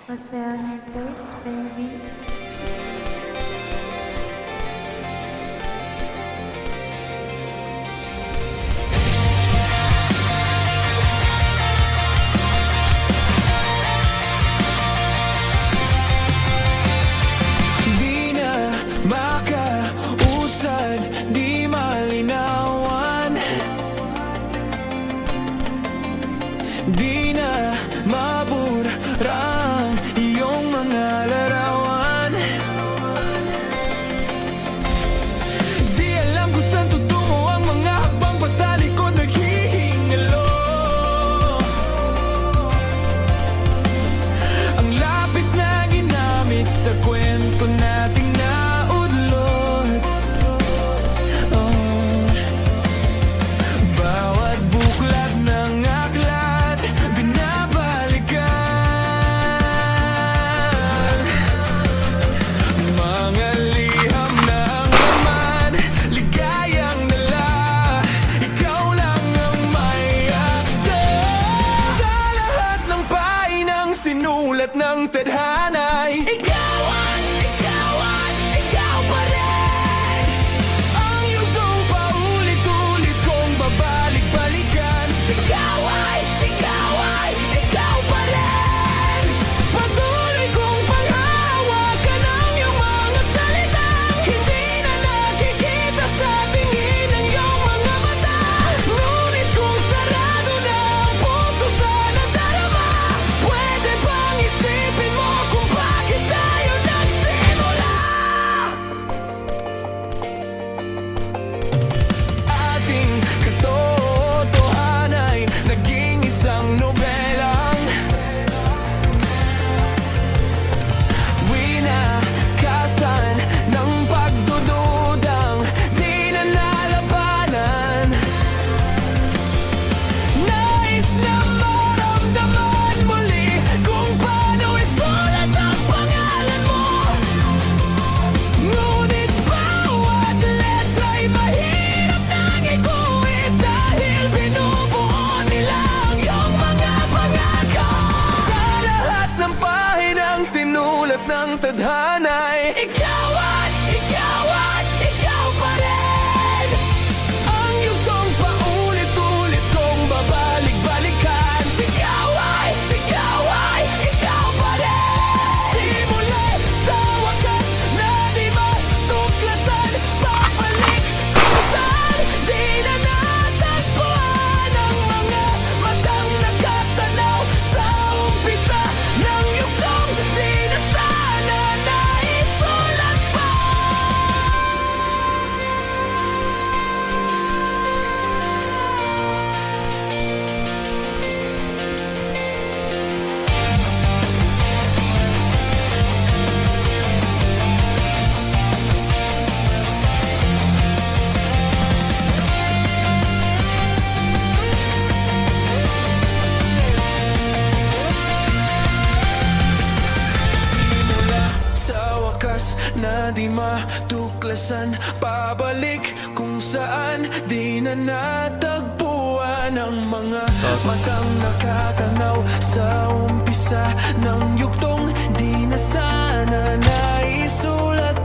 Oceanic Days, baby. Di na makausad, di malinawan, di na maburang iyong mga larawan. Di alam kung saan tutungo ang mga hakbang patalikod naghihingalo. Ang lapis na ginamit sa kwento nating naudlot. Bawat buklat ng aklat binabalikan. Mga liham ng laman, ligayang dala, ikaw lang ang may akda. Sa lahat ng painang sinulat ng tadhana'y ikaw pa rin. Ang yugtong paulit-ulit kong babalik-balikan. Sigaw ay ikaw pa rin. Patuloy kong panghawakan ang iyong mga salitang hindi na nakikita sa tingin ng iyong mga mata. Ngunit kung sarado na ang puso sa nadarama, pwede bang isipin mo kung bakit tayo nagsimula? Ating katotohanay naging isang nobelang winakasan ng pagdududang di na nalabanan. Nais na maramdaman muli kung paano isulat ang pangalan mo. Ngunit bawat letra'y mahirap nang iguhit dahil binubuo nila ang iyong mga pangako. Sa lahat ng pahinang sinulat ng tadhana'y ikaw pa rin. Ang yugtong paulit-ulit kong babalik-balikan. Sigaw ay ikaw pa rin. Simulat sa wakas na di matuklasan, babalik kung saan di na natagpuan ang mga matang nakatanaw sa umpisa ng yugtong di na sana naisulat pa. Simula sa wakas na di matuklasan, pabalik kung saan di na natagpuan ang mga matang nakatanaw sa umpisa ng yugtong di na sana naisulat